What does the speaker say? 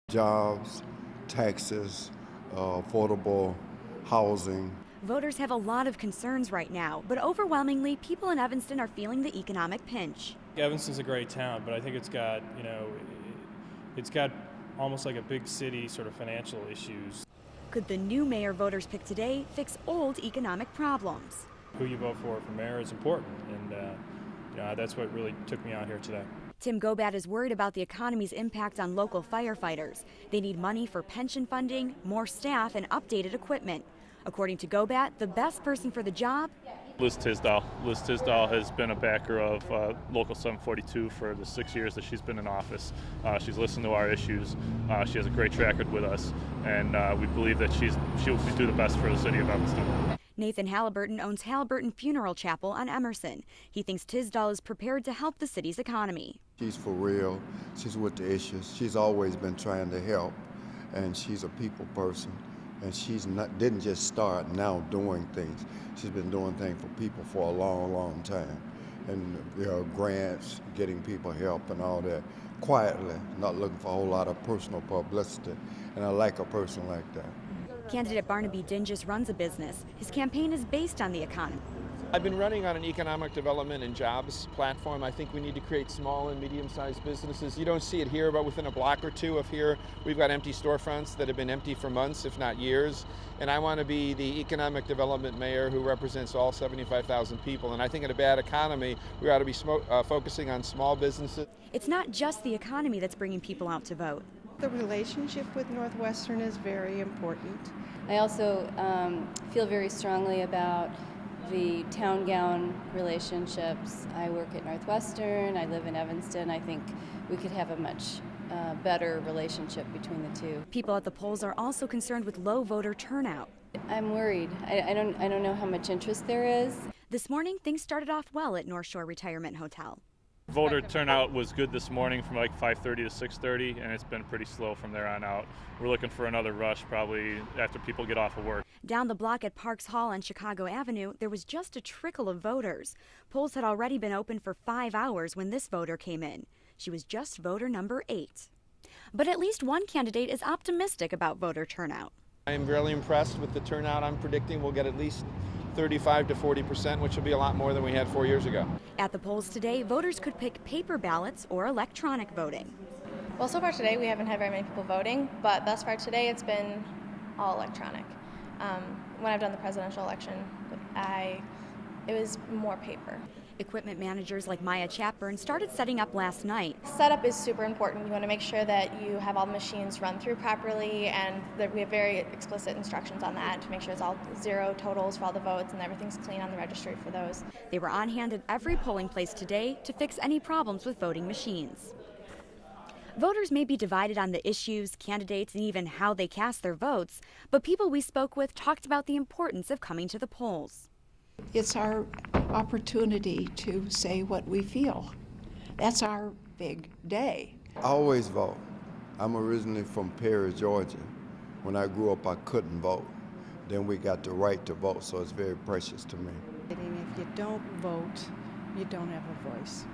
Jobs, taxes, affordable housing. Voters have a lot of concerns right now, but overwhelmingly, people in Evanston are feeling the economic pinch. Evanston's a great town, but I think it's got, it's got almost like a big city sort of financial issues. Could the new mayor voters pick today fix old economic problems? Who you vote for mayor is important, and that's what really took me out here today. Tim Gobat is worried about the economy's impact on local firefighters. They need money for pension funding, more staff, and updated equipment. According to Gobat, the best person for the job? Liz Tisdall. Liz Tisdall has been a backer of Local 742 for the 6 years that she's been in office. She's listened to our issues. She has a great track record with us, and we believe that she'll do the best for the city of Evanston. Nathan Halliburton owns Halliburton Funeral Chapel on Emerson. He thinks Tisdall is prepared to help the city's economy. She's for real. She's with the issues. She's always been trying to help, and she's a people person. And didn't just start now doing things. She's been doing things for people for a long, long time. And grants, getting people help and all that, quietly, not looking for a whole lot of personal publicity. And I like a person like that. Candidate Barnaby Dinges runs a business. His campaign is based on the economy. I've been running on an economic development and jobs platform. I think we need to create small and medium-sized businesses. You don't see it here, but within a block or two of here, we've got empty storefronts that have been empty for months, if not years. And I want to be the economic development mayor who represents all 75,000 people. And I think in a bad economy, we ought to be focusing on small businesses. It's not just the economy that's bringing people out to vote. The relationship with Northwestern is very important. I also feel very strongly about the town-gown relationships. I work at Northwestern, I live in Evanston. I think we could have a much better relationship between the two. People at the polls are also concerned with low voter turnout. I'm worried. I don't know how much interest there is. This morning, things started off well at North Shore Retirement Hotel. Voter turnout was good this morning from like 5:30 to 6:30, and it's been pretty slow from there on out. We're looking for another rush probably after people get off of work. Down the block at Parks Hall on Chicago Avenue, there was just a trickle of voters. Polls had already been open for 5 hours when this voter came in. She was just voter number 8. But at least one candidate is optimistic about voter turnout. I am really impressed with the turnout. I'm predicting we'll get at least 35 to 40%, which will be a lot more than we had 4 years ago. At the polls today, voters could pick paper ballots or electronic voting. Well, so far today we haven't had very many people voting, but thus far today it's been all electronic. When I've done the presidential election, it was more paper. Equipment managers like Maya Chapburn started setting up last night. Setup is super important. You want to make sure that you have all the machines run through properly, and that we have very explicit instructions on that to make sure it's all zero totals for all the votes and everything's clean on the registry for those. They were on hand at every polling place today to fix any problems with voting machines. Voters may be divided on the issues, candidates, and even how they cast their votes, but people we spoke with talked about the importance of coming to the polls. It's our opportunity to say what we feel. That's our big day. I always vote. I'm originally from Perry, Georgia. When I grew up, I couldn't vote. Then we got the right to vote, so it's very precious to me. And if you don't vote, you don't have a voice.